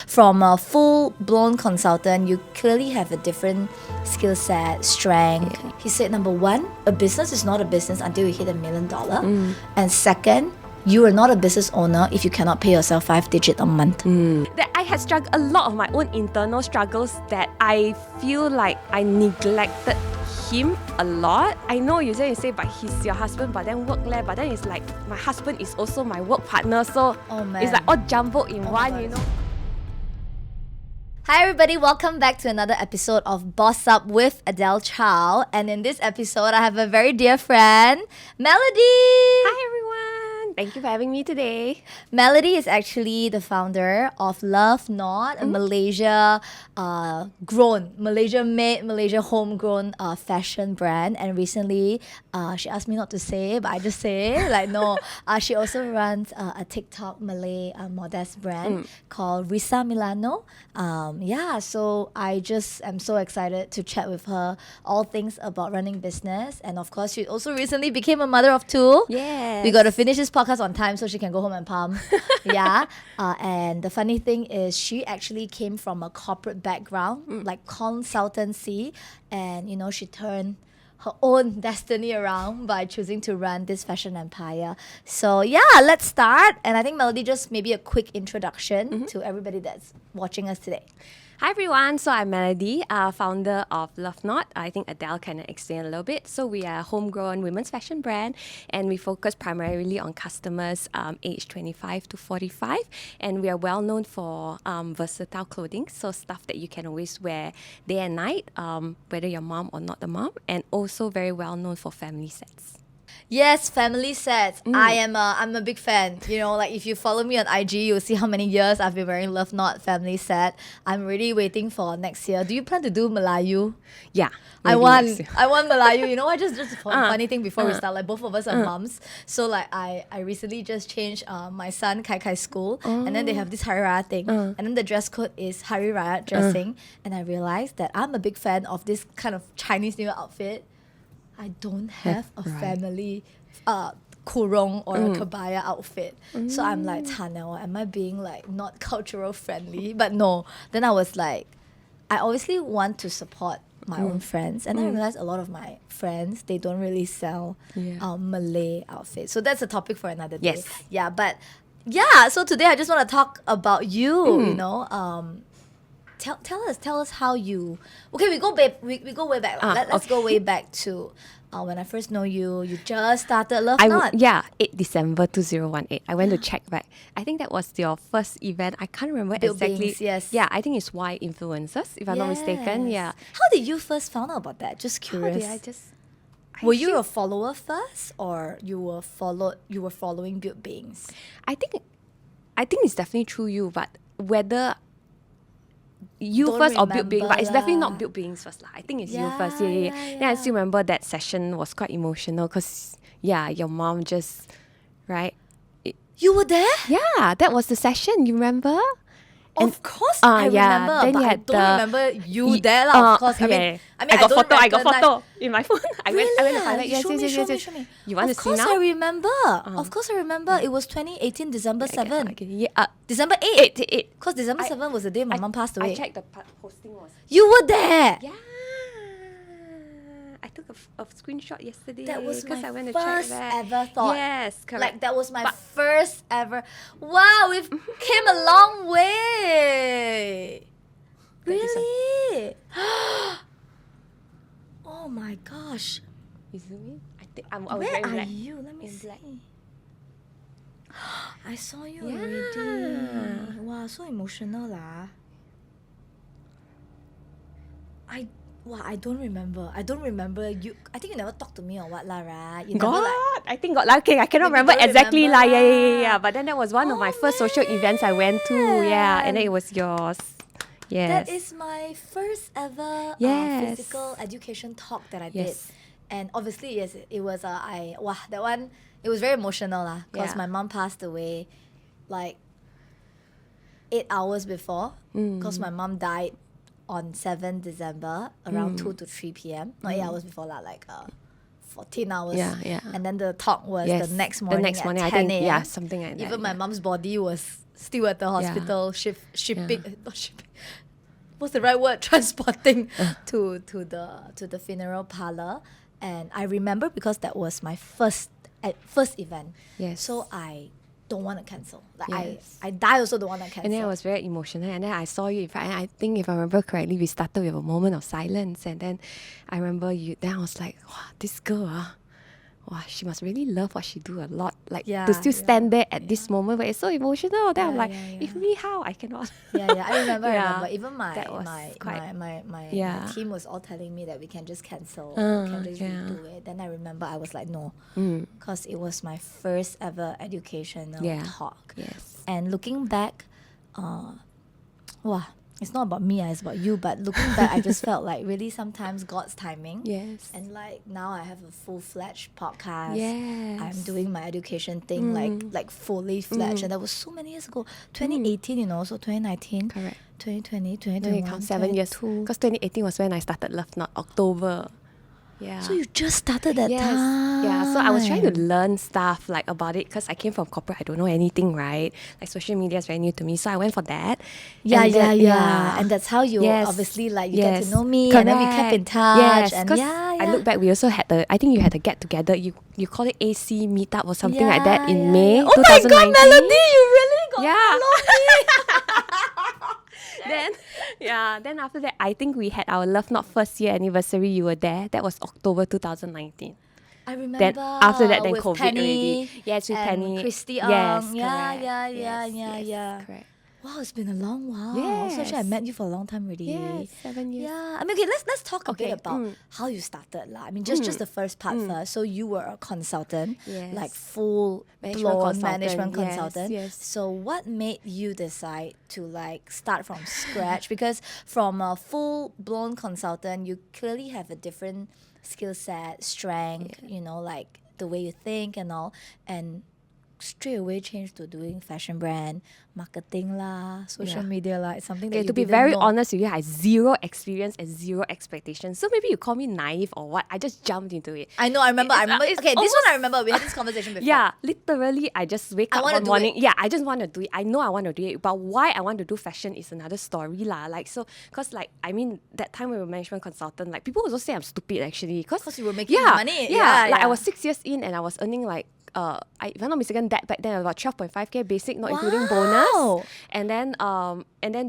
from a full-blown consultant, you clearly have a different skill set, strength. Yeah. He said, number one, a business is not a business until you hit $1 million. And second, you are not a business owner if you cannot pay yourself 5 digits a month. That I had struggled a lot of my own internal struggles that I feel like I neglected him a lot. I know you say, but he's your husband, but then work leh. But then it's like my husband is also my work partner, so it's like all jumbled in one, you know. Hi everybody, welcome back to another episode of Boss Up with Adele Chow. And in this episode, I have a very dear friend, Melody. Hi everyone, thank you for having me today. Melody is actually the founder of LoveKnot, a Malaysia Malaysia-made, Malaysia homegrown fashion brand. And recently, she asked me not to say it, but I just say it. Like, no. She also runs a TikTok Malay modest brand called Risa Milano. So I just am so excited to chat with her all things about running business. And of course, she also recently became a mother of 2. Yes. We got to finish this podcast on time so she can go home and palm. And the funny thing is she actually came from a corporate background, like consultancy. And, you know, she turned her own destiny around by choosing to run this fashion empire. So let's start. And I think Melody, just maybe a quick introduction to everybody that's watching us today. Hi everyone, so I'm Melody, founder of LoveKnot. I think Adele can explain a little bit. So we are a homegrown women's fashion brand and we focus primarily on customers aged 25 to 45. And we are well known for versatile clothing, so stuff that you can always wear day and night, whether you're mom or not the mom. And also very well known for family sets. Yes, family sets. I'm a big fan. You know, like if you follow me on IG, you'll see how many years I've been wearing LoveKnot family set. I'm really waiting for next year. Do you plan to do Melayu? Yeah. I want Melayu. You know what? Just a funny thing before we start. Like both of us are moms, so like I recently just changed my son Kai school, and then they have this Hari Raya thing, and then the dress code is Hari Raya dressing, and I realized that I'm a big fan of this kind of Chinese New Year outfit. I don't have a family kurong or a kebaya outfit. So I'm like, Tanel, am I being like not cultural friendly? But no. Then I was like, I obviously want to support my own friends. And I realized a lot of my friends, they don't really sell Malay outfits. So that's a topic for another day. Yes. So today I just want to talk about you, you know. Tell us how you. Okay, we go way back. Let's go way back to when I first know you. You just started LoveKnot. 8 December 2018. I went to check back. I think that was your first event. I can't remember exactly. Beings, yes. Yeah, I think it's Y Influencers, if I'm not mistaken. Yeah. How did you first find out about that? Just curious. How did Were you a follower first, or you were following Build Beings? I think it's definitely through you, but whether you Don't first or Build Beings, but it's remember definitely lah. not Build Beings first lah. I think it's you first. Yeah. Then I still remember that session was quite emotional because your mom just, right? You were there? Yeah, that was the session. You remember? Of course, I remember. Then but you I had don't remember you there lah. Of course, I mean, I got don't photo. I got recognize- photo in my phone. I went to Really? toilet. Yes, Show me. You want Of to see course now? I remember. Of course I remember. It was 2018, December 7. Okay, yeah, December 8. 8. Because December 7 was the day my mom passed away. I checked the posting was. You were there. Yeah. I took a screenshot yesterday. That was my I went to first check back. ever thought. Yes, correct. Like that was my first ever. Wow, we've came a long way. Really? Oh my gosh. You zoom in? I think I was Where very are black. you? Let me In see. black. I saw you Yeah. already. Wow, so emotional lah. I don't remember you. I think you never talked to me or what lah, right? You never like. I think got lucky. I cannot Maybe remember don't exactly remember lah. lah. Yeah. But then that was one of my Oh, first social events I went to. Yeah, and then it man. was yours. Yes. That is my first ever Yes. physical education talk that I Yes. did. And obviously, yes, it was that one, it was very emotional lah. Because Yeah. my mom passed away like 8 hours before. Because my mom died on 7 December around 2 to 3 p.m. Not 8 hours before lah, like 14 hours. Yeah. And then the talk was Yes. the next morning I at 10 think, a.m. yeah, something like that. Even my mom's body was still at the hospital, shipping, not shipping. What's the right word? Transporting to the funeral parlor. And I remember because that was my first event. Yes. So I don't want to cancel. Like Yes. I die also don't want to cancel. And then I was very emotional. And then I saw you. In fact, I think if I remember correctly, we started with a moment of silence. And then I remember you. Then I was like, wow, this girl, wow, she must really love what she do a lot. Like to still stand there at this moment, but it's so emotional. Then I'm like, if me, how I cannot. I remember. Yeah. Even my That was my team was all telling me that we can just cancel, we can just redo it. Then I remember I was like, no, because it was my first ever educational talk. Yes. And looking back, it's not about me, it's about you. But looking back, I just felt like really sometimes God's timing. Yes. And like now I have a full-fledged podcast. Yes. I'm doing my education thing like fully fledged. And that was so many years ago. 2018, so 2019. Correct. 2020, Then 2021, it counts 7 years. 22. Because 2018 was when I started LoveKnot, October. Yeah. So you just started that Yes. time. Yeah, so I was trying to learn stuff like about it because I came from corporate. I don't know anything, right? Like social media is very new to me, so I went for that. Yeah. And And that's how you Yes. obviously like you Yes. get to know me, and then we kept in touch. Yes, and because I look back, we also had I think you had a get together. You call it AC meetup or something like that in May 2019. Oh my God, Melody, you really got Yeah. follow me. Then after that, I think we had our LoveKnot first year anniversary. You were there. That was October 2019. I remember. Then after that, then with COVID Penny already. Yes, with and Penny. Christy Yes, Ong. correct. Yeah. Correct. Wow, it's been a long while. Yes. So actually, I met you for a long time already. Yes, 7 years. Yeah, I mean, okay, let's talk a bit Okay, about how you started, lah. I mean, just the first part first. So you were a consultant, Yes. like full Management blown consultant, management yes, consultant. yes. So what made you decide to like start from scratch? Because from a full blown consultant, you clearly have a different skill set, strength. Like the way you think and all, and straight away changed to doing fashion brand, marketing lah, social media lah. It's something that Okay, you to be didn't very know. honest with you, I had zero experience and zero expectations. So maybe you call me naive or what. I just jumped into it. I know, I remember. It's Okay, this one I remember. We had this conversation before. Yeah, literally, I just wake up wanna one do morning. it. Yeah, I just want to do it. I know I want to do it, but why I want to do fashion is another story lah. Like so, cause like I mean that time we were management consultant, like people also say I'm stupid actually, cause you were making money. Yeah, Yeah, like yeah. I was 6 years in and I was earning like. If I'm not mistaken, that back then about 12.5k basic, not including bonus. And then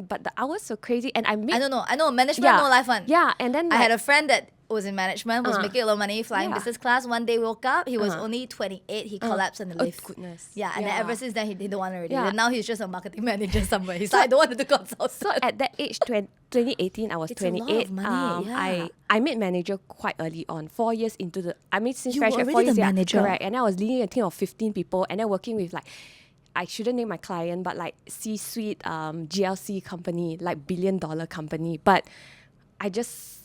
but the hours were crazy, and I made. I know. Management, no life one. Yeah, and then I had a friend that was in management, was making a lot of money, flying Yeah. business class. One day woke up, he was only 28. He collapsed in the lift. goodness. Yeah, and then ever since then he didn't want already. Yeah. And now he's just a marketing manager somewhere. He's like, I don't want to do consultant. So at that age, 2018, I was It's a lot 28. of money, yeah. I made manager quite early on, 4 years into the. I made since You fresh were grad, 4 already years. the Yeah, manager. correct. And then I was leading a team of 15 people, and then working with like. I shouldn't name my client, but like C-suite GLC company, like billion-dollar company. But I just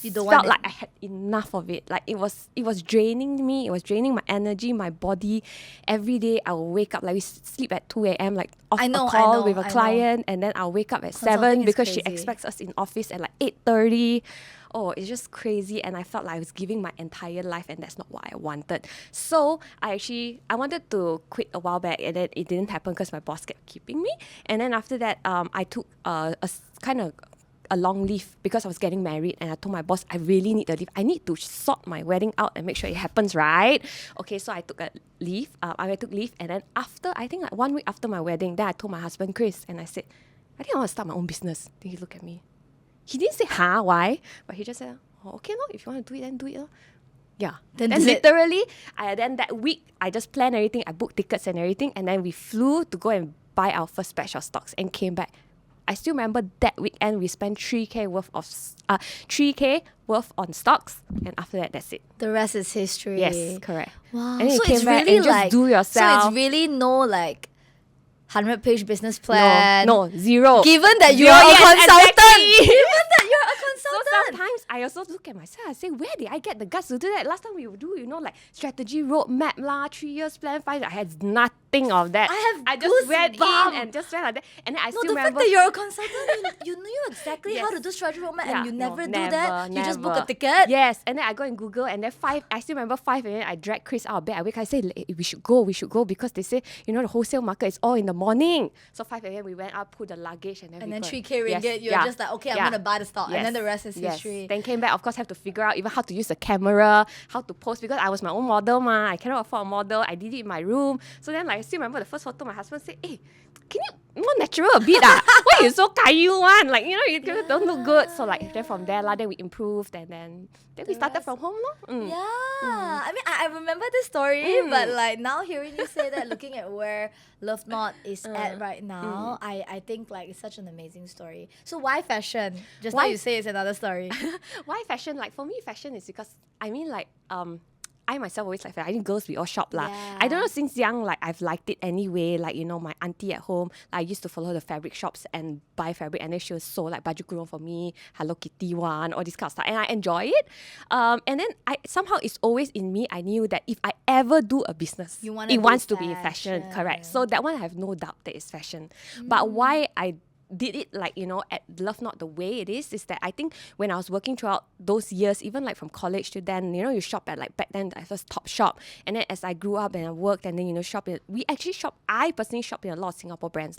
You don't felt want it. like I had enough of it. Like it was draining me. It was draining my energy, my body. Every day I will wake up, like we sleep at 2 a.m. like off I know, a call I know, with a I know. client, and then I'll wake up at Consulting 7 is because she crazy. expects us in office at like 8:30. Oh, it's just crazy, and I felt like I was giving my entire life, and that's not what I wanted. So I wanted to quit a while back, and then it didn't happen because my boss kept keeping me. And then after that, I took a long leave because I was getting married, and I told my boss I really need a leave. I need to sort my wedding out and make sure it happens right. Okay, so I took a leave. I took leave, and then I think like 1 week after my wedding, then I told my husband Chris, and I said, I think I want to start my own business. Then he looked at me. He didn't say, why? But he just said, okay, no, if you want to do it, then do it. Yeah. Then Then did it. literally, then that week, I just planned everything. I booked tickets and everything. And then we flew to go and buy our first batch of stocks and came back. I still remember that weekend, we spent 3K worth on stocks. And after that, that's it. The rest is history. Yes, correct. Wow. And then you So came it's back really and just like do yourself. So it's really no like 100-page business plan. No, zero. Given that Zero, you're a yes, consultant. exactly. Given that you're a consultant. So sometimes I also look at myself and say, where did I get the guts to do that? Last time we would do, like strategy roadmap lah, 3 years plan, 5 years. I had nothing of that. I just went goosebumps. in and just went like that. And then I No, still the fact remember. that you're a consultant, you knew exactly how to do strategy roadmap and you never do that. You just book a ticket. Yes, and then I go and Google, and then I still remember 5 a.m. I drag Chris out of bed. I wake up, I say, we should go because they say, the wholesale market is all in the morning. So 5 a.m. we went up, put the luggage, and then 3K ringgit, you're just like, okay, I'm going to buy the stock. And then the rest is history. Then came back, of course, have to figure out even how to use the camera, how to post, because I was my own model, I cannot afford a model. I did it in my room. So then I still remember the first photo, my husband said, hey, can you more natural a bit? Why you so kayu one? You don't look good. So then from there, then we improved, and then we started from home. Yeah. I mean, I remember this story, but now hearing you say that, looking at where LoveKnot is at right now, I think it's such an amazing story. So why fashion? Just now you say it's another story. Why fashion? For me, fashion is because, I myself always like fashion. I think girls, we all shop lah. Yeah. I don't know, since young, I've liked it anyway. My auntie at home, I used to follow the fabric shops and buy fabric, and then she was so baju kurung for me, Hello Kitty one, all this kind of stuff, and I enjoy it. And then somehow it's always in me. I knew that if I ever do a business, it wants to be fashion, correct? So that one I have no doubt that it's fashion. But why I did it at LoveKnot the way it is that I think when I was working throughout those years, even from college to then, you shop at back then I was Top Shop, and then as I grew up and I worked, and then I personally shop in a lot of Singapore brands,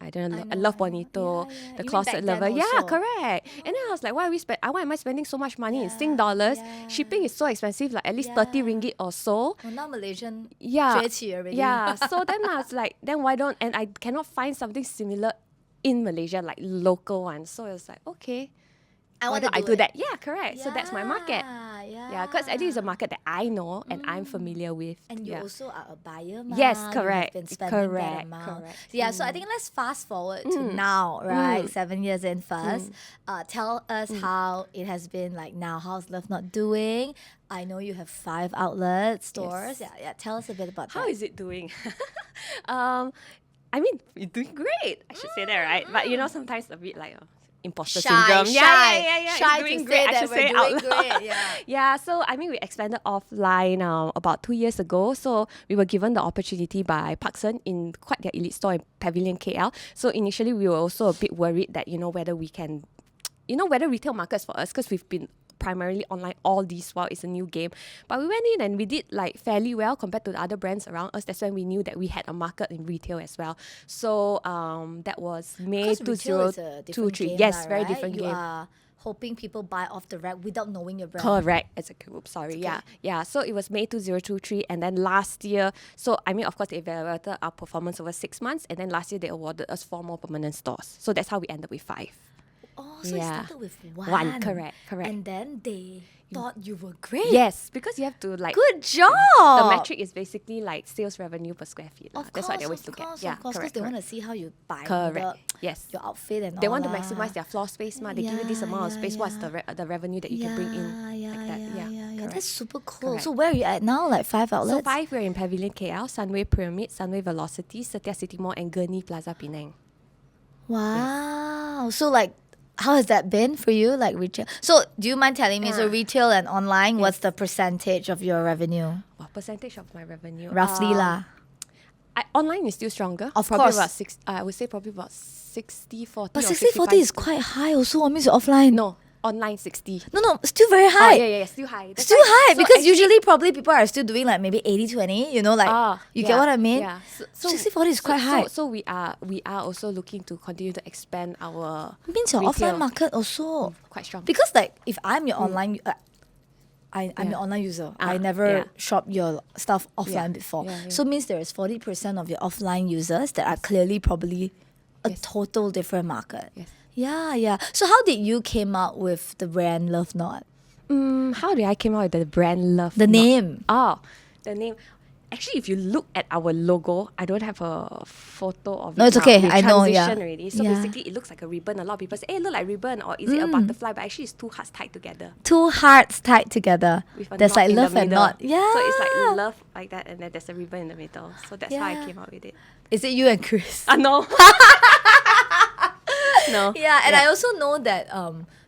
I love Bonito, the You Closet mean back Lover. then Yeah, also? correct. And then I was like, why am I spending so much money in Sing dollars? Shipping is so expensive, at least 30 ringgit or so. Well, now Malaysian 崛起 already. Yeah. So then I was like, then why don't, and I cannot find something similar in Malaysia, local ones. So it was like, okay, I want to do that. Yeah, correct. So that's my market. Yeah, Because I think it's a market that I know and I'm familiar with. And you also are a buyer, Yes, You have correct. been spending that amount. Yeah, so I think let's fast forward to now, right? 7 years in first. Tell us how it has been now. How's LoveKnot doing? I know you have 5 outlet stores. Yes. Yeah. Tell us a bit about that. How is it doing? You're doing great. I should say that, right? But sometimes a bit imposter syndrome. Shy It's doing to great. say I should that say we're out doing loud. great. Yeah. Yeah, so we expanded offline about 2 years ago. So we were given the opportunity by Parkson in quite their elite store in Pavilion KL. So initially we were also a bit worried that whether we can, whether retail markets for us, because we've been primarily online all this while it's a new game. But we went in and we did fairly well compared to the other brands around us. That's when we knew that we had a market in retail as well. So that was May 2023. Yes, very different game. You are hoping people buy off the rack without knowing your brand. Correct. Exactly. Oops, sorry. Okay. Yeah. So it was May 2023, and then last year. So of course, they evaluated our performance over 6 months, and then last year they awarded us 4 more permanent stores. So that's how we ended with 5. Oh, so it started with 1. One, correct. And then they thought you were great. Yes, because you have to Good job. The metric is basically sales revenue per square feet. That's what they always look at. Yeah, of course, because they want to see how you buy Yes. your outfit and They all want to lah. maximize their floor space. They give you this amount of space. What's the revenue that you can bring in? Yeah. Correct. That's super cool. Correct. So where are you at now? 5 outlets? So 5, we're in Pavilion KL, Sunway Pyramid, Sunway Velocity, Setia City Mall, and Gurney Plaza Penang. Wow. So how has that been for you, retail? So do you mind telling me, so retail and online, what's the percentage of your revenue? What percentage of my revenue? Roughly lah. Online is still stronger. Of probably course. About I would say probably about 60-40. But or 60-40 is 65. quite high also. It means you're offline. No, online 60. No, still very high. Yeah, still high. That's Still why- high, so because actually- usually probably people are still doing maybe 80-20, you get what I mean? Yeah. 60-40 is quite high. So we are also looking to continue to expand our It means your retail. offline market also. Quite strong. Because if I'm your online, I'm your online user. I never shop your stuff offline before. Yeah. So means there is 40% of your offline users that are clearly probably a total different market. Yes. Yeah. So how did you came out with the brand LoveKnot? How did I came out with the brand LoveKnot? The name. Oh, the name. Actually, if you look at our logo, I don't have a photo of it. No, it's now. okay. We I know, yeah. transitioned already. So Yeah. basically, it looks like a ribbon. A lot of people say, "Hey, look like ribbon," or is it a butterfly? But actually, it's 2 hearts tied together. 2 hearts tied together. With a There's knot in the love and middle. knot. Yeah. So it's love like that, and then there's a ribbon in the middle. So that's how I Yeah. came out with it. Is it you and Chris? No. No. Yeah, and I also know that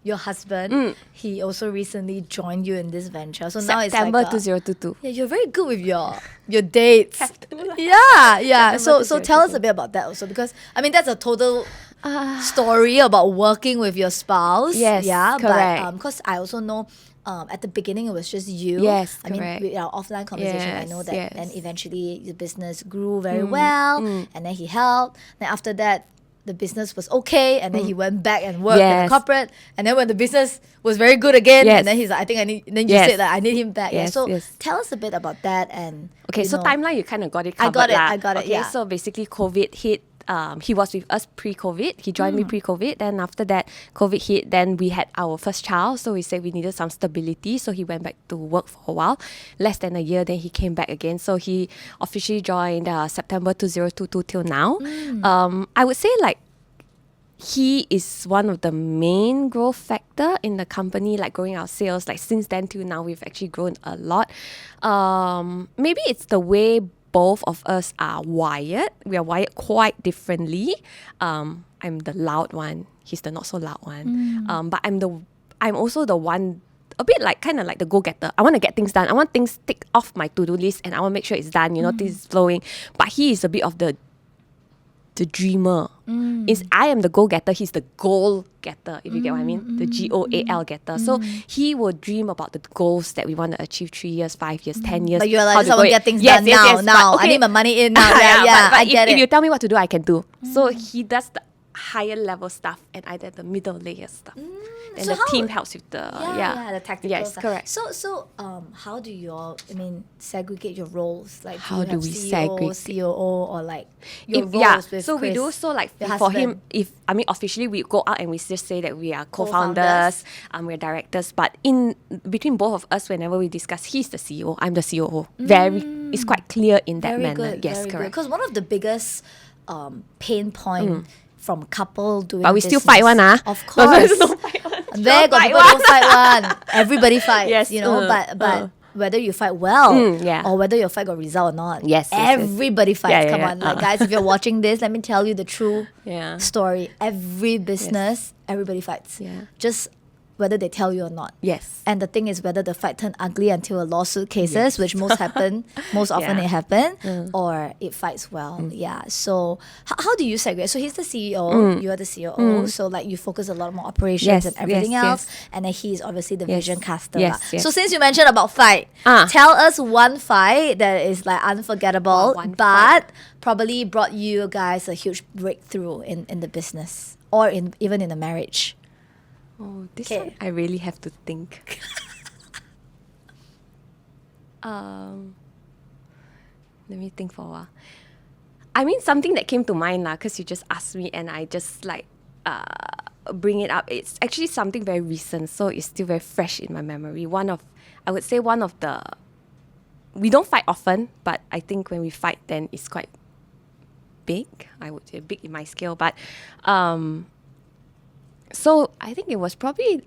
your husband, he also recently joined you in this venture. So now it's September like 2022. yeah, you're very good with your dates. Yeah. So September tell us 2022. a bit about that also, because I mean that's a total story about working with your spouse. Yes, Yeah, correct. but because I also know. At the beginning, it was just you. Yes, I mean, correct. with our offline conversation, I know Yes, that. yes. And eventually, the business grew very well, and then he helped. Then after that, the business was okay, and then he went back and worked in a Yes. corporate. And then when the business was very good again, Yes. and then he's like, I think I need. Then you Yes. said that I need him back. Yeah. Yes, So yes. tell us a bit about that and. Okay, you so know, timeline, you kind of got it I covered. got it, lah. I got it, Okay, yeah. so basically COVID hit. He was with us pre-COVID. He joined me pre-COVID. Then after that, COVID hit. Then we had our first child. So we said we needed some stability. So he went back to work for a while. Less than a year, then he came back again. So he officially joined September 2022 till now. I would say like he is one of the main growth factor in the company, like growing our sales. Like since then till now, we've actually grown a lot. Maybe it's the way both of us are wired. We are wired quite differently. I'm the loud one. He's the not so loud one. But I'm also the one a bit like kind of like the go-getter. I want to get things done. I want things ticked off my to-do list and I want to make sure it's done. Things is flowing. But he is a bit of the dreamer. I am the go-getter, he's the goal-getter, if you get what I mean. The GOAL getter. So he will dream about the goals that we want to achieve 3 years, 5 years, 10 years. But you're like, how I to just want to go get things Yes, done yes, now. yes, Now, but okay. I need my money in now. Yeah, but I get if it. you tell me what to do, I can do. So he does the higher level stuff and I did the middle layer stuff. And So the how- team helps with the the tactical Yes, stuff. correct. So how do you all, segregate your roles? Like, How you do have we CEO, segregate? COO, or like your If- roles with so we Chris, do. So like your for him, husband? officially we go out and we just say that we are Co-founders. co-founders, we're directors. But in between both of us, whenever we discuss, he's the CEO, I'm the COO. It's quite clear in that Very manner. good. Yes, very correct. Because one of the biggest pain point from couple doing But we still business- fight one, Of course. Don't fight one. There got fight people one. don't fight one. Everybody fights, Yes, but whether you fight well yeah. or whether your fight got result or not. Yes, yes, yes. Everybody fights. Yeah, yeah, Come yeah. on. Like guys, if you're watching this, let me tell you the true Yeah. story. Every business, everybody fights. Yeah. Just whether they tell you or not. Yes. And the thing is whether the fight turned ugly until a lawsuit cases, Yes. which most often Yeah. it happen, or it fights well. Yeah. So how do you segregate? So he's the CEO, you are the COO. So like you focus a lot more operations Yes, and everything yes, else. yes. And then he's obviously the Yes. vision caster. Yes, lah. yes. So since you mentioned about fight, tell us one fight that is like unforgettable, One but probably brought you guys a huge breakthrough in the business or even in the marriage. Oh, this Okay. one I really have to think. Let me think for a while. I mean, something that came to mind lah, because you just asked me and I just like bring it up. It's actually something very recent, so it's still very fresh in my memory. I would say one of the, we don't fight often, but I think when we fight, then it's quite big. I would say big in my scale, but so I think it was probably,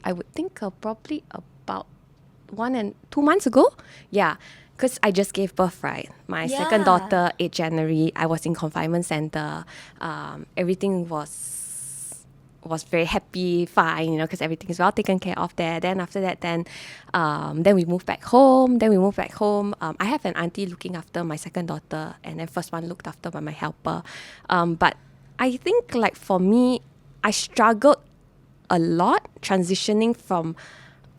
probably about 1 and 2 months ago. Yeah. Because I just gave birth, right? My second Yeah. daughter, 8 January. I was in confinement center. Everything was very happy, fine, because everything is well taken care of there. Then after that, then we moved back home. I have an auntie looking after my second daughter, and then first one looked after by my helper. But I think like for me, I struggled a lot transitioning from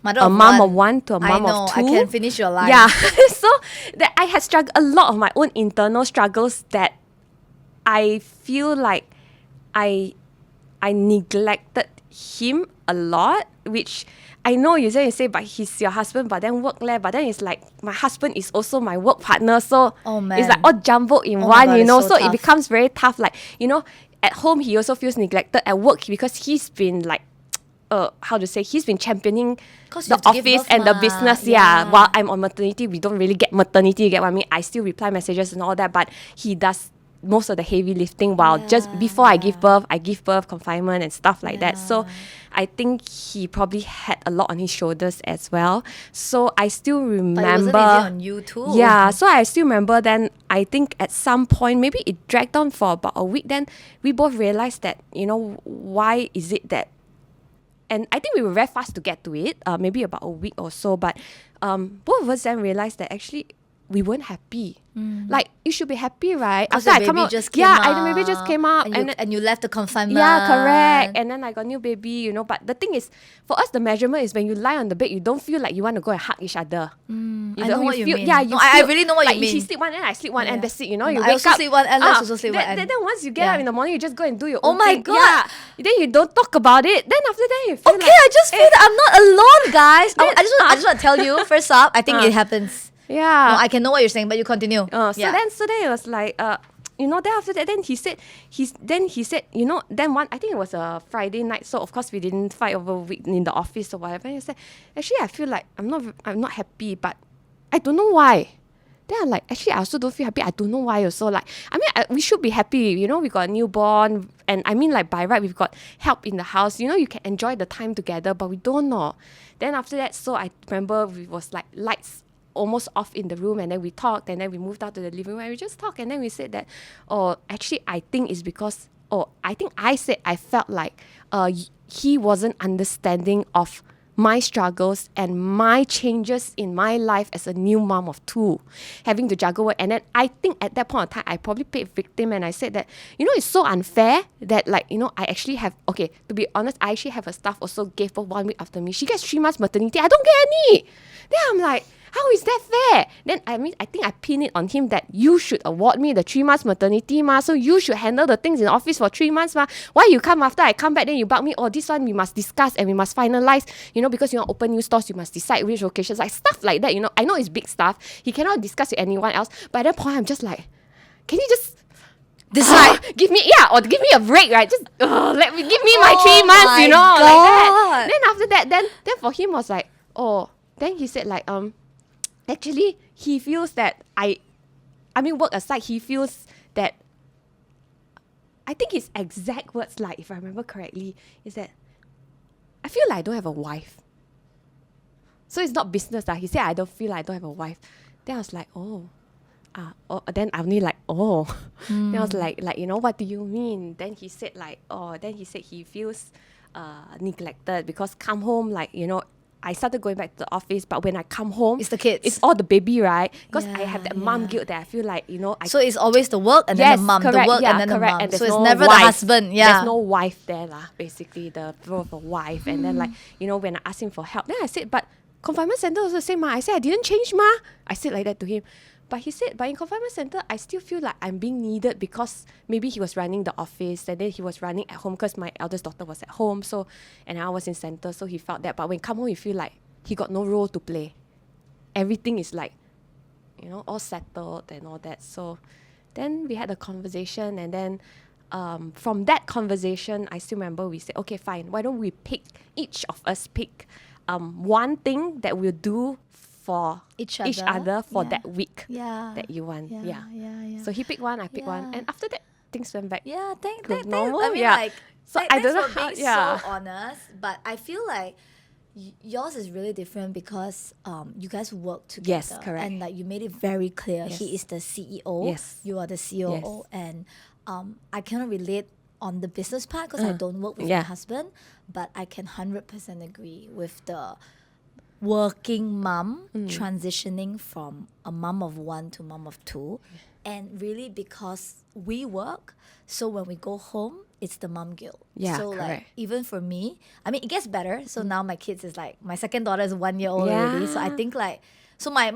Mother a of mom one. of one to a mom I know, of two. I can finish your line. Yeah. So that I had struggled a lot of my own internal struggles that I feel like I neglected him a lot, which I know you say, but he's your husband, but then work leh. But then it's like my husband is also my work partner, so Oh, man. it's like all jumbled in Oh my one, God, it's so So it tough. becomes very tough. Like, at home he also feels neglected. At work because he's been like, he's been championing 'Cause you the have to give office birth and the mah. business. Yeah. While I'm on maternity, we don't really get maternity. You get what I mean? I still reply messages and all that, but he does most of the heavy lifting while just before I give birth, confinement and stuff like that. So I think he probably had a lot on his shoulders as well. So I still remember. But it wasn't easy on you too. Yeah, so I still remember then, I think at some point, maybe it dragged on for about a week, then we both realized that, why is it that, and I think we were very fast to get to it, maybe about a week or so, but both of us then realized that actually we weren't happy. Like, you should be happy, right? After I come out, the baby just came out. And you left the confinement. Yeah, correct. And then I got new baby, but the thing is, for us, the measurement is when you lie on the bed, you don't feel like you want to go and hug each other. I know what you mean. Yeah, I really know what like you mean. She sleep one end, I sleep one end, that's it, you I wake also up. sleep one end, Lex also sleep one end. Then once you get up in the morning, you just go and do your own Oh my thing. God. Yeah. Then you don't talk about it. Then after that, you feel Okay, I just feel that I'm not alone, guys. I just want to tell you, first up, I think it happens. Yeah. No, I can know what you're saying, but you continue. So then it was like, then after that, then he said, then one, I think it was a Friday night, so of course we didn't fight over a week in the office or whatever. And he said, actually, I feel like I'm not happy, but I don't know why. Then I'm like, actually, I also don't feel happy. I don't know why also. Like, I mean, we should be happy. We got a newborn. And I mean, like, by right, we've got help in the house. You can enjoy the time together, but we don't know. Then after that, so I remember we was like lights almost off in the room, and then we talked, and then we moved out to the living room and we just talked, and then we said that, actually I think it's because, I think I said I felt like he wasn't understanding of my struggles and my changes in my life as a new mom of two, having to juggle work. And then I think at that point of time, I probably played victim, and I said that, it's so unfair that, like, I actually have, okay, to be honest, I actually have a staff also gave birth 1 week after me. She gets 3 months maternity. I don't get any. Then I'm like, how is that fair? Then I think I pin it on him that you should award me the 3 months maternity ma, so you should handle the things in the office for 3 months ma. Why you come after I come back, then you bug me, this one we must discuss and we must finalize, because you want to open new stores, you must decide which locations, like stuff like that, I know it's big stuff. He cannot discuss with anyone else, but at that point I'm just like, can you just decide, give me a break, right? Just give me my 3 months, like that. Then after that, then for him was like, then he said like, actually, he feels that work aside, he feels that, I think his exact words, like, if I remember correctly, is that, I feel like I don't have a wife. So it's not business. He said, I don't feel like I don't have a wife. Then I was like, then I only like, Then I was like, what do you mean? Then he said like, he feels neglected because come home, like, I started going back to the office, but when I come home, it's the kids. It's all the baby, right? Because I have that mom guilt that I feel like, so it's always the work and then the mom, correct, the work and then the mom. And so it's no never wife. the husband. Yeah. There's no wife there, basically, the role of a wife. And then, like, when I asked him for help, then I said, but confinement center also the same, ma. I said, I didn't change, ma. I said like that to him. But he said, but in confinement center, I still feel like I'm being needed because maybe he was running the office and then he was running at home because my eldest daughter was at home. So, and I was in center, so he felt that. But when come home, you feel like he got no role to play. Everything is like, all settled and all that. So then we had a conversation, and then from that conversation, I still remember we said, okay, fine, why don't we each of us pick one thing that we'll do for each other for that week that you want. Yeah. So he picked one, I picked one, and after that things went back. Yeah, to normal. I mean, like, so I don't know for how. being so honest, but I feel like yours is really different because you guys work together. Yes, correct. And like you made it very clear, he is the CEO. Yes. You are the COO, and I cannot relate on the business part because I don't work with my husband, but I can 100% agree with the working mom transitioning from a mom of one to mom of two, and really because we work, so when we go home, it's the mom guilt. So correct. like even for me, I mean it gets better. So now my kids is like, my second daughter is 1 year old already. So I think like, so my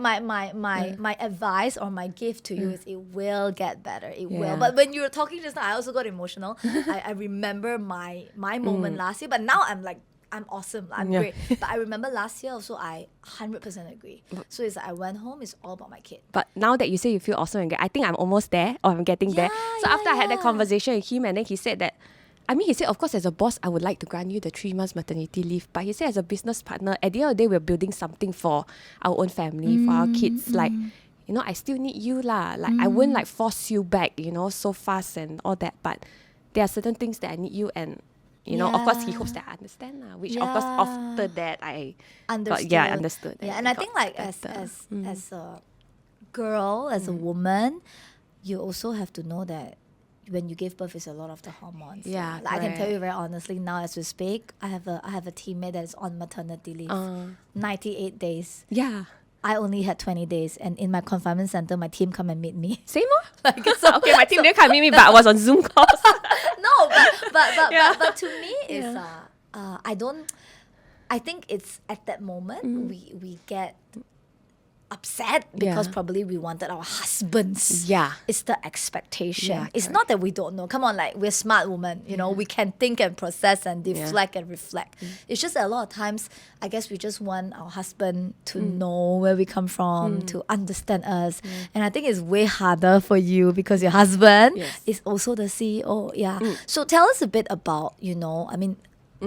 advice or my gift to you is it will get better. It will. But when you were talking just now, I also got emotional. I remember my moment last year, but now I'm like, I'm awesome. I'm great. But I remember last year also, I 100% agree. So it's like I went home, it's all about my kid. But now that you say you feel awesome and great, I think I'm almost there, or I'm getting there. So after I had that conversation with him, and then he said that, he said, of course, as a boss, I would like to grant you the 3 months maternity leave. But he said, as a business partner, at the end of the day, we're building something for our own family, for our kids. Like, I still need you lah. Like I won't like force you back, so fast and all that. But there are certain things that I need you, and of course he hopes that I understand lah. Which of course after that I Understood. understood. Yeah, and I think like as a girl, as a woman, you also have to know that when you give birth, it's a lot of the hormones. Yeah, like I can tell you very honestly now as we speak, I have a teammate that is on maternity leave, 98 days. Yeah. I only had 20 days, and in my confinement center, my team come and meet me. Same more. Okay, my team didn't come meet me, but I was on Zoom calls. No, but to me, it's I think it's at that moment we get upset because probably we wanted our husbands. Yeah. It's the expectation. Yeah, it's correct. not that we don't know. Come on, like we're smart women, we can think and process and deflect and reflect. It's just that a lot of times, I guess we just want our husband to know where we come from, to understand us. And I think it's way harder for you because your husband is also the CEO. Yeah. So tell us a bit about,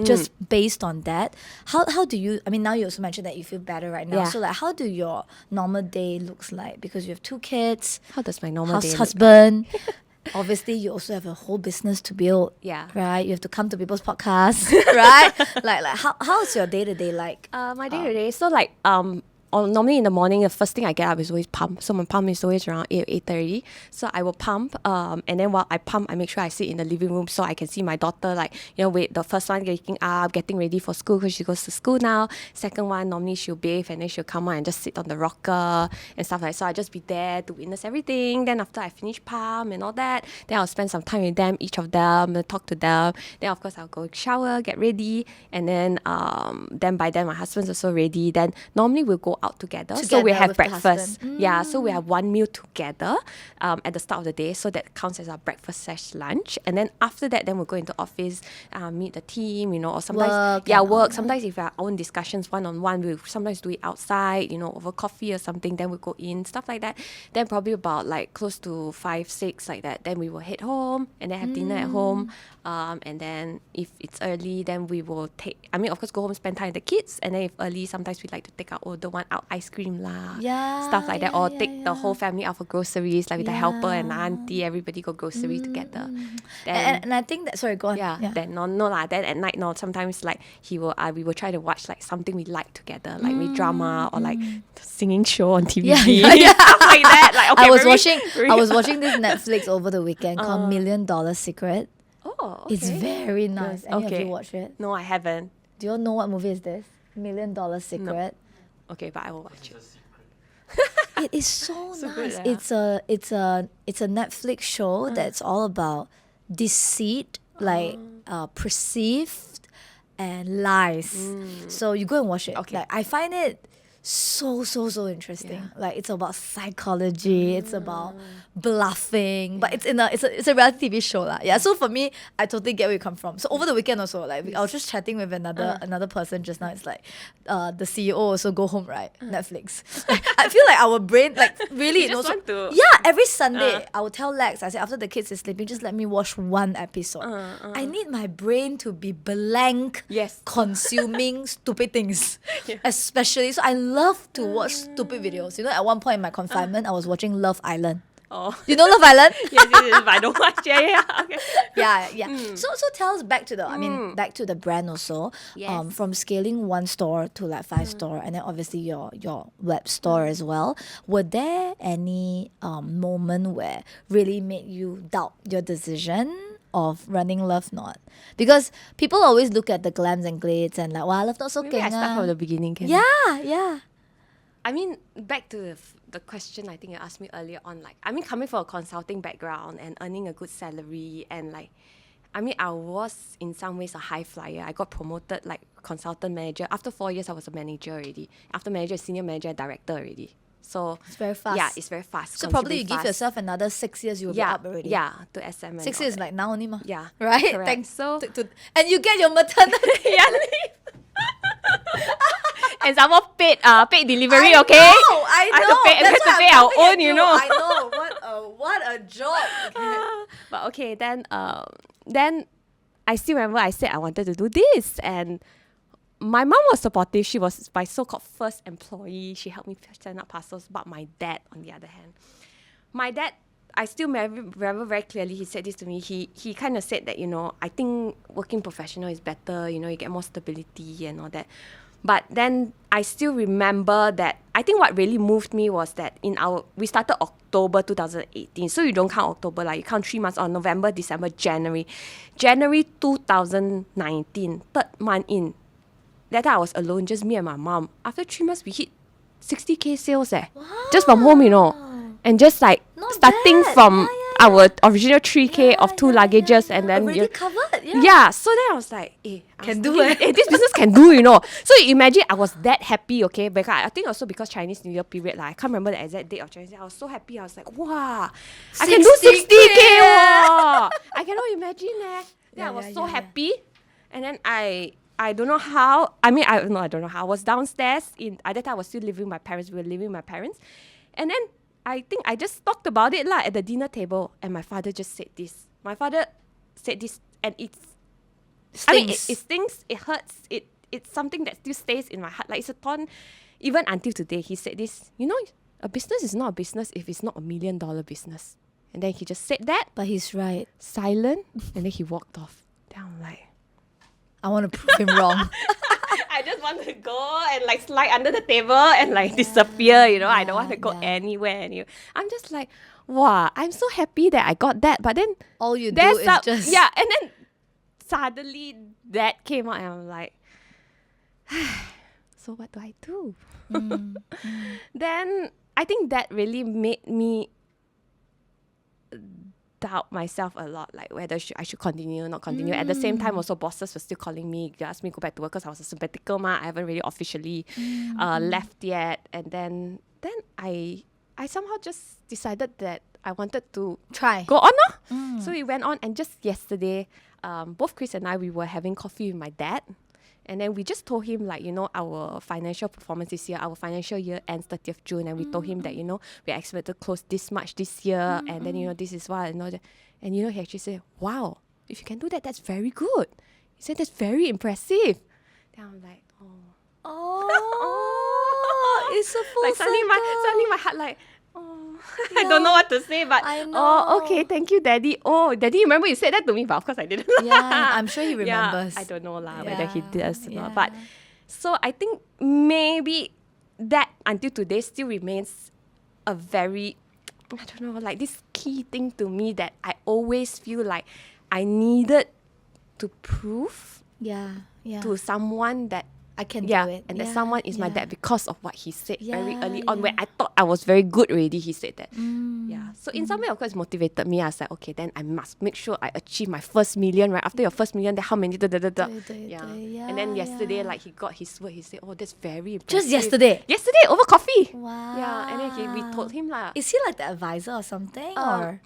just based on that, how do you, now you also mentioned that you feel better right now. Yeah. So like how do your normal day looks like? Because you have 2 kids, How does my normal day look? husband. Obviously, you also have a whole business to build. Yeah. Right? You have to come to people's podcasts, right? like how's your day-to-day like? My day to day. So like normally in the morning, the first thing I get up is always pump. So my pump is always around 8:30. So I will pump. And then while I pump, I make sure I sit in the living room so I can see my daughter, wait, the first one waking up, getting ready for school because she goes to school now. Second one, normally she'll bathe and then she'll come out and just sit on the rocker and stuff like that. So I just be there to witness everything. Then after I finish pump and all that, then I'll spend some time with them, each of them, talk to them. Then of course I'll go shower, get ready. And then by then my husband's also ready. Then normally we'll go out together. So we have with the breakfast. husband. Yeah, so we have one meal together at the start of the day. So that counts as our breakfast/lunch. And then after that, then we'll go into office, meet the team, or sometimes work. Sometimes if our own discussions one-on-one, we'll sometimes do it outside, over coffee or something. Then we'll go in, stuff like that. Then probably about like close to 5, 6 like that. Then we will head home and then have dinner at home. And then if it's early, then we will of course, go home, spend time with the kids. And then if early, sometimes we like to take our older one out ice cream lah. Yeah, Stuff like that. yeah, Or yeah, take the whole family out for groceries, like with the helper and the auntie, everybody go grocery together. Then, And I think that, sorry, go on. then then at night, sometimes like we will try to watch like something we like together, like maybe drama or like singing show on TV. Stuff like that. Like, okay, I was watching this Netflix over the weekend called $1 Million Secret. Oh, okay. It's very nice. Yes, Any of okay. you watch it? No, I haven't. Do you know what movie is this? $1 Million Secret. Okay, but I will watch it. It is so good, nice. yeah. It's a Netflix show that's all about deceit, perceived and lies. So you go and watch it. Okay. Like I find it so interesting. Like it's about psychology, it's about bluffing, but it's a reality TV show lah. Yeah. So for me, I totally get where you come from. So over the weekend also, like I was just chatting with another person just now. It's like the CEO also go home, right? Netflix. I feel like our brain like really You just want to- every Sunday I will tell Lex, I say after the kids is sleeping, just let me watch one episode. I need my brain to be blank, Yes. consuming stupid things. Especially, so I love to watch stupid videos. At one point in my confinement, I was watching Love Island. Oh. You know Love Island? yes, but I don't watch. Okay. Yeah. So tell us back to the back to the brand also. Yes. From scaling 1 store to like 5 store, and then obviously your web store as well. Were there any moment where really made you doubt your decision of running LoveKnot? Because people always look at the glams and glades and like, wow, LoveKnot so Maybe I start from the beginning. Can Yeah. I mean, back to the question I think you asked me earlier on, coming from a consulting background and earning a good salary and I was in some ways a high flyer. I got promoted like consultant manager. After 4 years, I was a manager already. After manager, senior manager, director already. So it's very fast. Yeah, it's very fast. So probably you considerably give fast. yourself another 6 years, you will be up already. Yeah, to SM. And 6 all years that. like now only ma. Yeah, Right? correct. Thanks. So and you get your maternity. and some more paid delivery, I okay? know. I have to pay, That's why pay I'm our laughing at own, you. you know. I know. What a job. Okay. But okay, then I still remember I said I wanted to do this, and my mom was supportive. She was my so-called first employee. She helped me send out parcels. But my dad, on the other hand, my dad, I still remember very clearly, he said this to me. He kind of said that, I think working professional is better, you get more stability and all that. But then I still remember that I think what really moved me was that we started October 2018. So you don't count October, like you count 3 months on November, December, January. January 2019, third month in. That time I was alone, just me and my mom. After 3 months, we hit 60K sales just from home, And just like Not starting bad. from our original 3K of 2 luggages and then already covered. yeah, so then I was like, Can do it. this business can do, So you imagine I was that happy, okay? Because I think also because Chinese New Year period, like I can't remember the exact date of Chinese New Year. I was so happy. I was like, wow, I can do 60K. Wow. I cannot imagine Then I was so happy. And then I don't know how. I don't know how. I was downstairs at that time I was still living with my parents. We were living with my parents. And then I think I just talked about it at the dinner table, and my father just said this. My father said this, and it stings, it hurts, it's something that still stays in my heart. Like it's a thorn, even until today. He said this, a business is not a business if it's not $1 million business. And then he just said that. But he's right. Silent, and then he walked off. Then I'm like, I want to prove him wrong. I just want to go and like slide under the table and like disappear, I don't want to go anywhere. I'm just like, wow, I'm so happy that I got that. But then All you do is just... Yeah, and then suddenly that came out and I'm like, so what do I do? Then I think that really made me doubt myself a lot, like whether I should continue, not continue. At the same time, also bosses were still calling me, they asked me to go back to work because I was a sabbatical I haven't really officially left yet. And then I somehow just decided that I wanted to Try. go on. So we went on, and just yesterday, both Chris and I, we were having coffee with my dad. And then we just told him, like, our financial performance this year, our financial year ends 30th June. And we told him that, we expect to close this much this year. And then, this is why. And he actually said, wow, if you can do that, that's very good. He said, that's very impressive. Then I'm like, Oh, it's a full like suddenly my heart like, I don't know what to say, but I know. okay, thank you, Daddy. Daddy, remember you said that to me, but of course I didn't. Yeah, I'm sure he remembers. I don't know whether he does or Yeah. not. But so I think maybe that until today still remains a very, I don't know, like this key thing to me that I always feel like I needed to prove to someone that I can do it. and that someone is my dad because of what he said very early on, Yeah. when I thought I was very good already. He said that. Mm. Yeah. So in some way, of course, it motivated me. I was like, okay, then I must make sure I achieve my first million, right? After your first million, then how many? Yeah, And then yesterday, like he got his word. He said, oh, that's very impressive. Just yesterday? Yesterday, over coffee. Wow. Yeah. And then we told him lah. Is he like the advisor or something? Or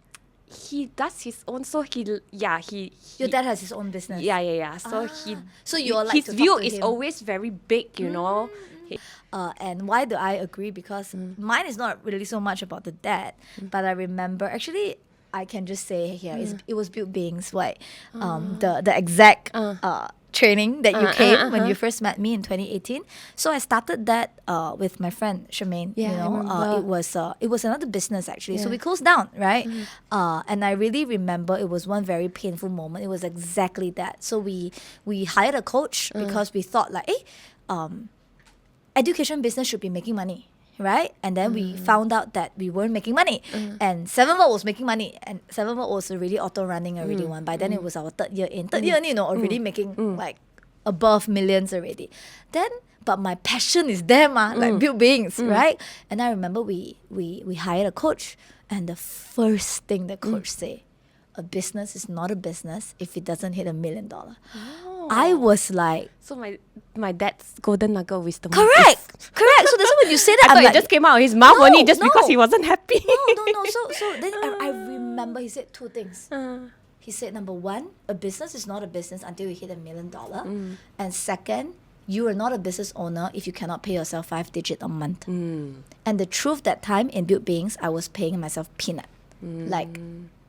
He does his own. So your dad has his own business? Yeah. So So you all like his to view talk to is him. always very big, you know. And why do I agree? Because mine is not really so much about the dad, but I remember actually I can just say here it was Built Beings, right? The exact training that you came when you first met me in 2018. So I started that with my friend Charmaine. Yeah, I remember. It was another business actually. So we closed down, right? And I really remember it was one very painful moment. It was exactly that. So we hired a coach because we thought like, education business should be making money, right? And then we found out that we weren't making money. And 7-World was making money. And 7-World was already auto-running already one. By then it was our third year in. Third year, already making like above millions already. Then, but my passion is there, like Built Beings, right? And I remember we hired a coach. And the first thing the coach said, a business is not a business if it doesn't hit $1 million. I was like, So my dad's golden nugget of wisdom. correct. So that's why when you say that, I I'm thought like, it just came out of his mouth No, only just because no. he wasn't happy. No. So then I remember he said two things. He said, number one, a business is not a business until you hit $1 million. And second, you are not a business owner if you cannot pay yourself 5 digits a month. And the truth, that time in Built Beings, I was paying myself peanut. Like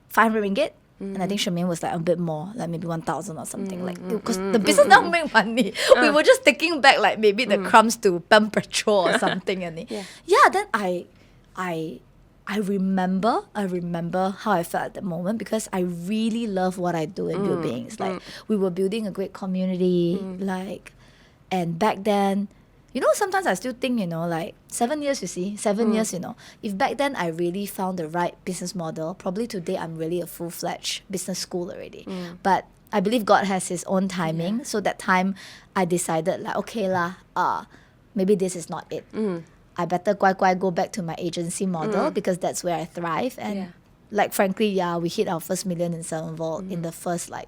500 ringgit And I think Charmaine was like a bit more, like maybe 1,000 or something. Like, because the business now make money. We were just taking back like maybe the crumbs to Pam Petrol or something. And then I remember how I felt at the moment, because I really love what I do in Build Beings. Like, we were building a great community, like, and back then, sometimes I still think, like 7 years, if back then I really found the right business model, probably today I'm really a full-fledged business school already. But I believe God has his own timing. So that time I decided like, okay lah, maybe this is not it. I better go back to my agency model, because that's where I thrive. And like, frankly, we hit our first million in 7-Volt in the first like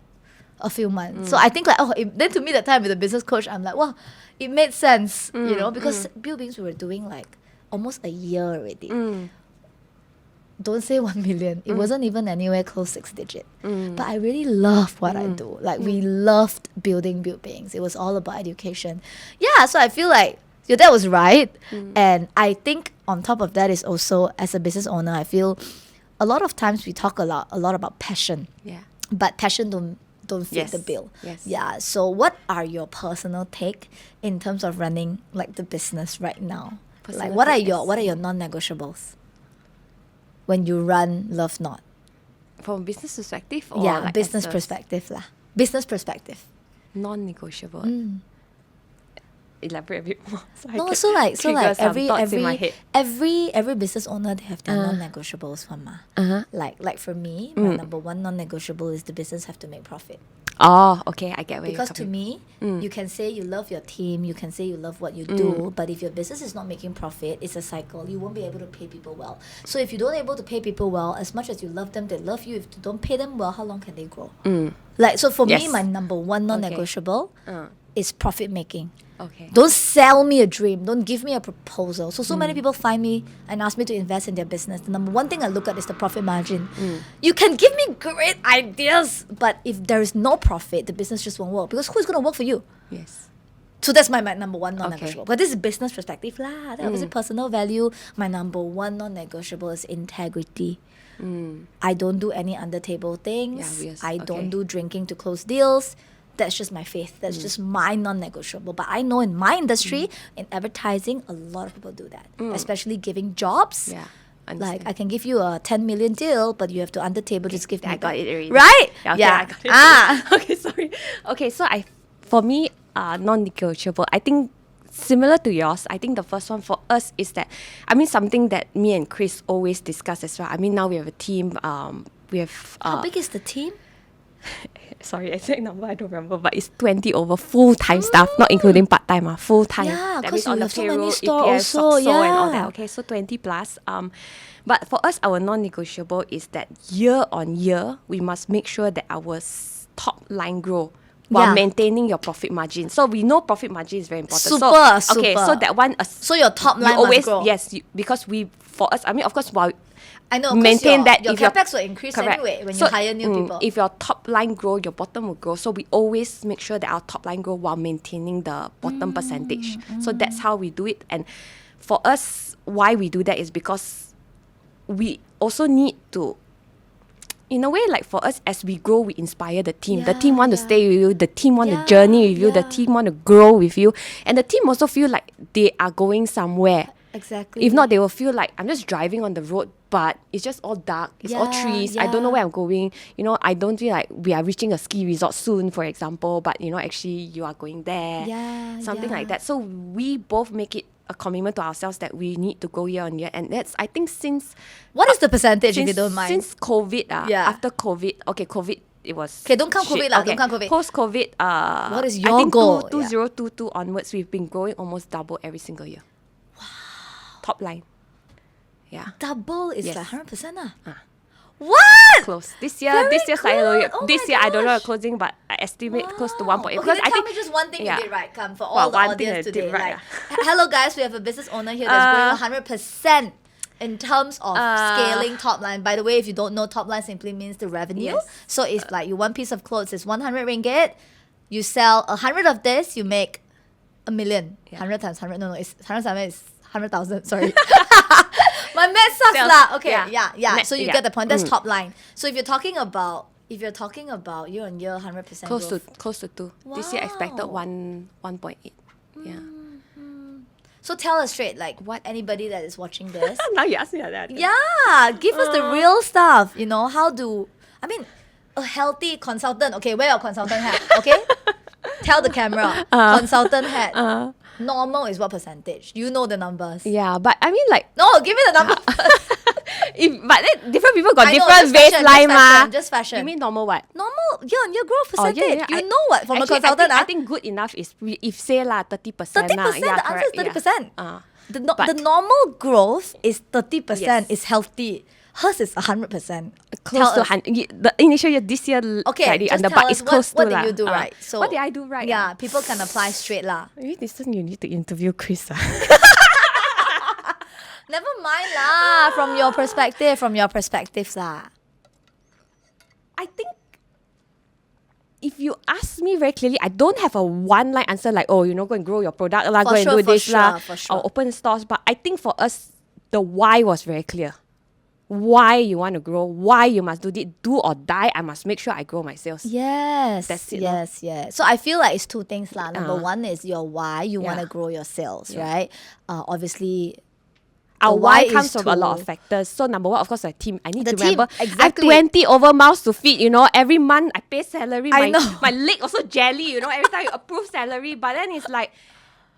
a few months. So I think like, then to me that time with the business coach, I'm like, wow, it made sense, because Build Beings we were doing like almost a year already. Don't say 1 million. It wasn't even anywhere close 6 digit. But I really love what I do. Like, we loved building Build Beings. It was all about education. Yeah, so I feel like your dad was right. And I think on top of that is also, as a business owner, I feel a lot of times we talk a lot about passion. But passion don't fit the bill. Yeah. So what are your personal take in terms of running like the business right now? Like, what are your non-negotiables when you run LoveKnot? From a business perspective, or like business perspective lah. Business perspective. Non-negotiable. Elaborate a bit more. So like every business owner, they have their non-negotiables for ma. Like for me, my number one non-negotiable is the business have to make profit. Oh, okay, I get where because you're coming. to me, you can say you love your team, you can say you love what you do, but if your business is not making profit, it's a cycle. You won't be able to pay people well. So if you don't able to pay people well, as much as you love them, they love you. If you don't pay them well, how long can they grow? Like, so for me, my number one non-negotiable is profit making. Okay. Don't sell me a dream. Don't give me a proposal. So many people find me and ask me to invest in their business. The number one thing I look at is the profit margin. You can give me great ideas, but if there is no profit, the business just won't work. Because who's going to work for you? Yes. So that's my number one non-negotiable. But this is business perspective lah. That was personal value. My number one non-negotiable is integrity. I don't do any under table things. I don't do drinking to close deals. That's just my faith. That's just my non-negotiable. But I know in my industry, in advertising, a lot of people do that. Especially giving jobs. Yeah. Like, I can give you a 10 million deal, but you have to under table just give me I got it already. Right? Yeah, okay, I got it. Okay, sorry. Okay, so for me, non-negotiable, I think similar to yours, I think the first one for us is that, something that me and Chris always discuss as well. Now we have a team. We have... How big is the team? Sorry, exact number I don't remember, but it's 20 over full-time staff, not including part-time, full-time. Yeah, that means you on the have so payroll, many EPS, stores also, and all that. Okay, so 20 plus. But for us, our non-negotiable is that year on year, we must make sure that our top line grow while maintaining your profit margin. So we know profit margin is very important. Super. So that one... so your top line always must grow. Yes, because for us, of course, while... I know, maintain that your if capex will increase anyway when you hire new people. If your top line grow, your bottom will grow. So we always make sure that our top line grow while maintaining the bottom percentage. So that's how we do it. And for us, why we do that is because we also need to, in a way, like for us, as we grow, we inspire the team. The team want to stay with you. The team want to journey with you. The team want to grow with you. And the team also feel like they are going somewhere. Exactly. If not, they will feel like I'm just driving on the road, but it's just all dark. It's all trees. I don't know where I'm going. I don't feel like we are reaching a ski resort soon, for example. But actually, you are going there. Something like that. So we both make it a commitment to ourselves that we need to go year on year, and that's I think since. What is the percentage if you don't mind? Since COVID, after COVID, COVID. It was don't count COVID lah. Don't count COVID. Post-COVID, what is your I think goal? 2022 onwards, we've been growing almost double every single year. Top line. Yeah. Double is like 100% lah. What? Close. This year, Very slightly lower. good. This year, I don't know the closing, but I estimate close to 1.8. Okay, Because then I tell think me just one thing you did right, come for all the one thing audience I did today. right, Hello guys, we have a business owner here that's going 100% in terms of scaling top line. By the way, if you don't know, top line simply means the revenue. Yes. So if like you one piece of clothes is 100 ringgit, you sell 100 of this, you make $1 million. 100 times 100, no, it's 100 times is 100,000, sorry. My math sucks lah. Okay, yeah. So you get the point. That's top line. So if you're talking about if you're talking about year-on-year 100% Close growth. to 2. This year I expected Wow. 1.8. Yeah. So tell us straight, like what anybody that is watching this. Now you ask me like that. Yeah, give us the real stuff. You know, a healthy consultant. Okay, wear your consultant hat. Okay, tell the camera. Consultant hat. Normal is what percentage? You know the numbers. Yeah, but I mean like No, give me the number. but then different people got I know, different just fashion, baseline just mah. fashion, just fashion. You mean normal what? Normal year-on-year growth Oh, percentage. yeah. You know what from Actually, a consultant? I think good enough is if say lah 30%. 30%. lah. Yeah, The answer is correct, 30%. Yeah. The normal growth is 30%. Yes. Is healthy. Hers is 100%. Close Tell to us. 100. The initial year this year Okay, slightly just under, tell but us it's close what to did lah. you do right? So what did I do right? Yeah, people can apply straight lah. Maybe this time you need to interview Chris. Never mind lah. From your perspectives lah. I think if you ask me very clearly, I don't have a one-line answer like, oh, go and grow your product lah, For go sure, and do this lah, for sure. or open stores. But I think for us, the why was very clear. Why you want to grow, why you must do this, do or die, I must make sure I grow my sales. Yes. That's it, Yes. So I feel like it's two things lah. Number Uh-huh. one is your why. You want to Yeah. grow your sales, Yeah. right? Obviously. Our the why is comes from a lot to- of factors. So number one, of course, a team. I need The to team, remember I have exactly. 20 over mouths to feed, every month I pay salary. I know. My leg also jelly, every time you approve salary. But then it's like,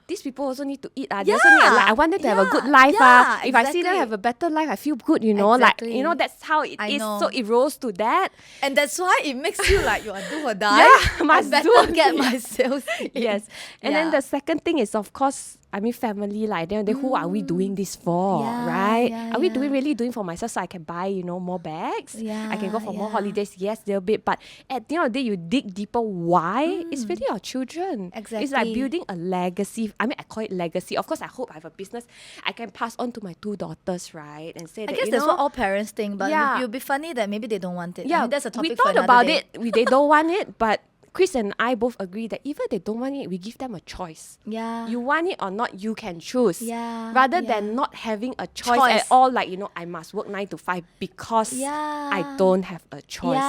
these people also need to eat. They also need, I want them to have a good life. If I see them exactly. have a better life, I feel good, Exactly. Like, that's how it I is. know. So it rose to that. And that's why it makes you like you are do or die. Yeah, must I better do. get my sales in. Yes. And then Yeah. the second thing is, of course, family. Like, then who are we doing this for, Yeah, right? yeah, Are we yeah. really doing for myself so I can buy, more bags? I can go for more Yeah. holidays. Yes, they'll be. But at the end of the day, you dig deeper. Why? It's really our children. It's like Exactly. building a legacy. I call it legacy. Of course, I hope I have a business I can pass on to my 2 daughters, right? And say I that, guess that's what all parents think, but Yeah. you'll be funny that maybe they don't want it. yeah, I mean, that's a topic we for thought another about day. it. They don't want it, but Chris and I both agree that even if they don't want it, we give them a choice. Yeah. You want it or not, you can choose. Yeah, Rather yeah. than not having a choice, Choice. at all, like, I must work 9 to 5 because Yeah. I don't have a choice.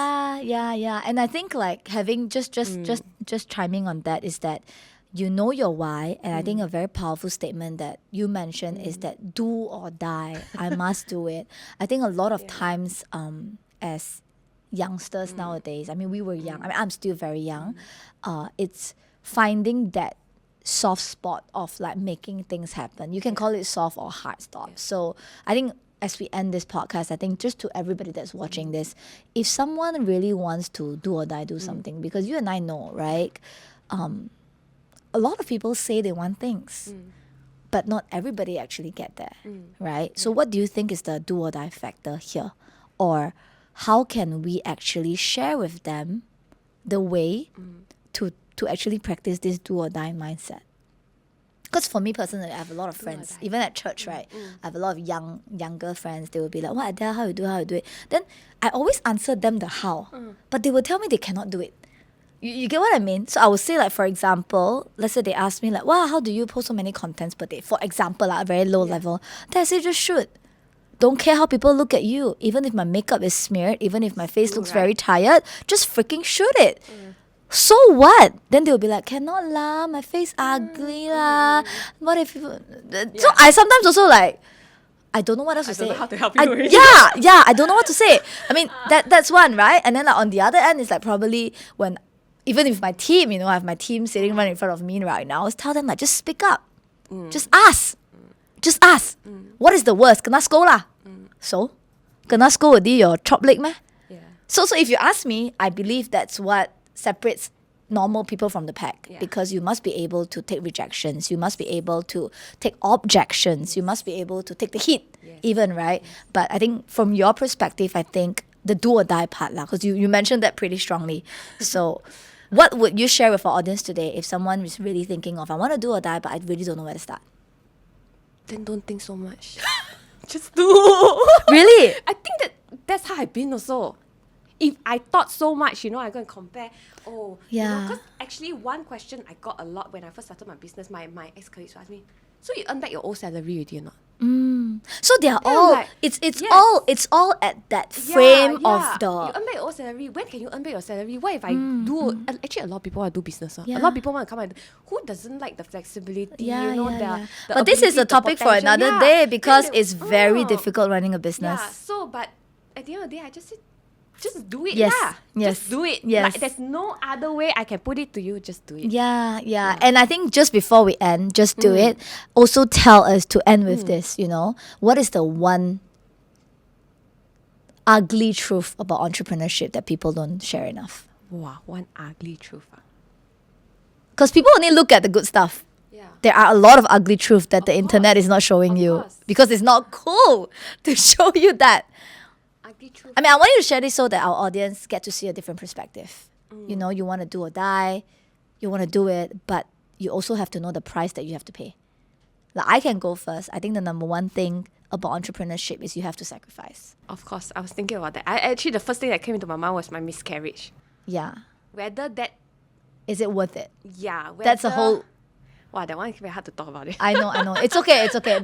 Yeah. And I think like having just chiming on that is that you know your why, and I think a very powerful statement that you mentioned is that do or die. I must do it. I think a lot of times, as youngsters nowadays, I mean, we were young. I mean, I'm still very young. It's finding that soft spot of like making things happen. You can call it soft or hard stop. So I think as we end this podcast, I think just to everybody that's watching this, if someone really wants to do or die, do something, because you and I know, right? A lot of people say they want things, but not everybody actually get there, right? So what do you think is the do or die factor here? Or how can we actually share with them the way to actually practice this do or die mindset? Because for me personally, I have a lot of friends, even at church, right? I have a lot of younger friends. They will be like, "What, Adele, how you do it?" Then I always answer them the how, but they will tell me they cannot do it. You get what I mean? So I would say, like, for example, let's say they ask me like, "Wow, how do you post so many contents per day?" For example, like, a very low level. Then I say, just shoot. Don't care how people look at you. Even if my makeup is smeared, even if my face looks very tired, just freaking shoot it. So what? Then they'll be like, cannot lah, my face ugly lah. What if people... So I sometimes also like, I don't know what else to say. don't know how to help you already. Yeah, I don't know what to say. I mean, that's one, right? And then like, on the other end, it's like probably when, even if my team, I have my team sitting right in front of me right now, tell them like, just speak up. Just ask. Just ask. What is the worst? Kena scold lah. So? Kena scold with your chop leg meh? Yeah. So if you ask me, I believe that's what separates normal people from the pack, because you must be able to take rejections, you must be able to take objections, you must be able to take the heat, even, right? But I think from your perspective, I think the do or die part lah, because you mentioned that pretty strongly. So what would you share with our audience today if someone is really thinking of, I want to do or die, but I really don't know where to start? Then don't think so much. Just do. Really? I think that's how I've been also. If I thought so much, I go and compare. Because actually one question I got a lot when I first started my business, my ex-colleagues asked me, so you earn back your old salary already or not? So they are Yeah, all like, it's yes. it's all at that frame yeah. of You the earn back your own salary. When can you earn back your salary? What if I do? Actually, a lot of people want to do business. A Yeah. lot of people want to come and who doesn't like the flexibility? yeah, you know, yeah, the But this is ability, a the topic for potential. another Yeah. day because Then they- it's very difficult running a business. Yeah. So, but at the end of the day, I just said, just do it Yes, lah. yes, Just do it. yes. Like, there's no other way I can put it to you. Just do it. Yeah. And I think just before we end, just do it. Also tell us to end with this, what is the one ugly truth about entrepreneurship that people don't share enough? Wow, one ugly truth. Because people only look at the good stuff. Yeah. There are a lot of ugly truth that the internet is not showing Of you course. because it's not cool to show you that. Ugly truth. I mean, I want you to share this so that our audience get to see a different perspective. You want to do or die, you want to do it, but you also have to know the price that you have to pay. Like, I can go first. I think the number one thing about entrepreneurship is you have to sacrifice. Of course, I was thinking about that. Actually, the first thing that came into my mind was my miscarriage. Yeah. Whether that, Is it worth it? yeah, That's a whether- whole... Wow, that one is very hard to talk about it. I know. It's okay. But that's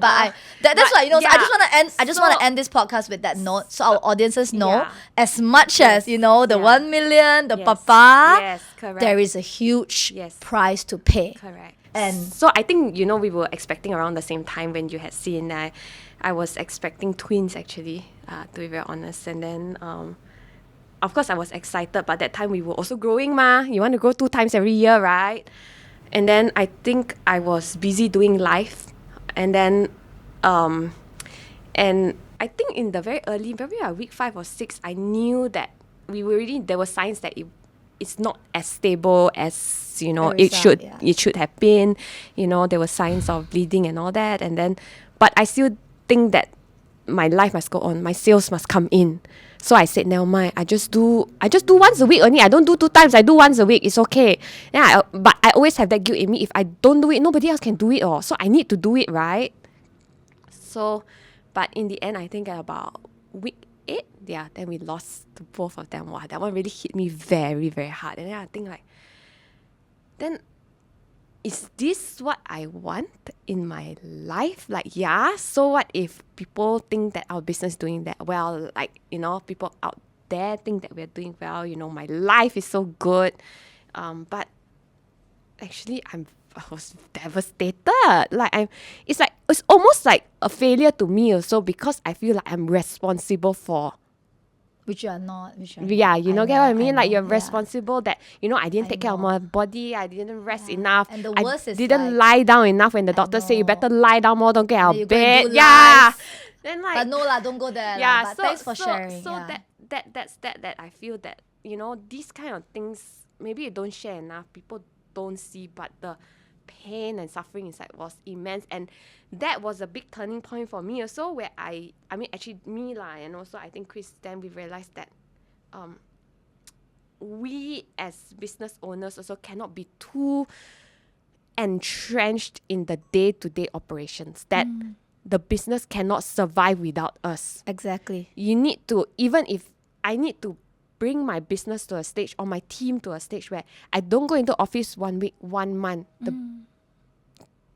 but why, so I yeah, just want to end. I just want so- to end this podcast with that note, so our audiences know Yeah. as much as the yeah. 1 million, the Yes. papa. Yes, correct. There is a huge Yes. price to pay. Correct. And So I think, we were expecting around the same time when you had seen. I was expecting twins, actually, to be very honest. And then, of course, I was excited, but that time we were also growing, ma. You want to grow 2 times every year, right? And then I think I was busy doing life. And then, and I think in the very early, maybe week 5 or 6, I knew that there were signs that it's not as stable as, it result, should have been. There were signs of bleeding and all that. And then, but I still think that my life must go on. My sales must come in. So I said, never mind. I just do once a week only. I don't do 2 times. I do once a week. It's okay. But I always have that guilt in me. If I don't do it, nobody else can do it. So I need to do it, right? So, but in the end, I think at about week 8, then we lost to both of them. Wow, that one really hit me very, very hard. And then I think then is this what I want in my life? So what if people think that our business is doing that well? People out there think that we're doing well. My life is so good. But actually, I was devastated. It's almost like a failure to me also, because I feel like I'm responsible for. which you are not. Yeah, get what I mean? You're yeah. responsible that, I didn't take care of my body, I didn't rest enough. And the worst I is didn't lie down enough when the doctor said you know. better lie down more, don't get out you of go and bed. do Yeah. live. Then But no lah, don't go there. yeah, But so, thanks for so, sharing. So yeah. that I feel that, these kind of things, maybe you don't share enough, people don't see, but the pain and suffering inside was immense. And that was a big turning point for me also, where I mean actually me lah, and also I think Chris, then we realized that we as business owners also cannot be too entrenched in the day-to-day operations, that the business cannot survive without us. Exactly. You need to, even if I need to bring my business to a stage, or my team to a stage where I don't go into office 1 week, 1 month,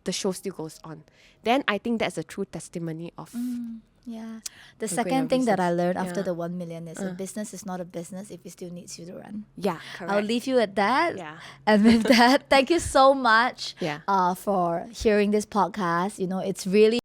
the show still goes on. Then I think that's a true testimony of Yeah. The great second thing that I business. learned after Yeah. the 1 million is a business is not a business if it still needs you to run. yeah, correct. I'll leave you at that. Yeah. And with that, thank you so much Yeah. for hearing this podcast. It's really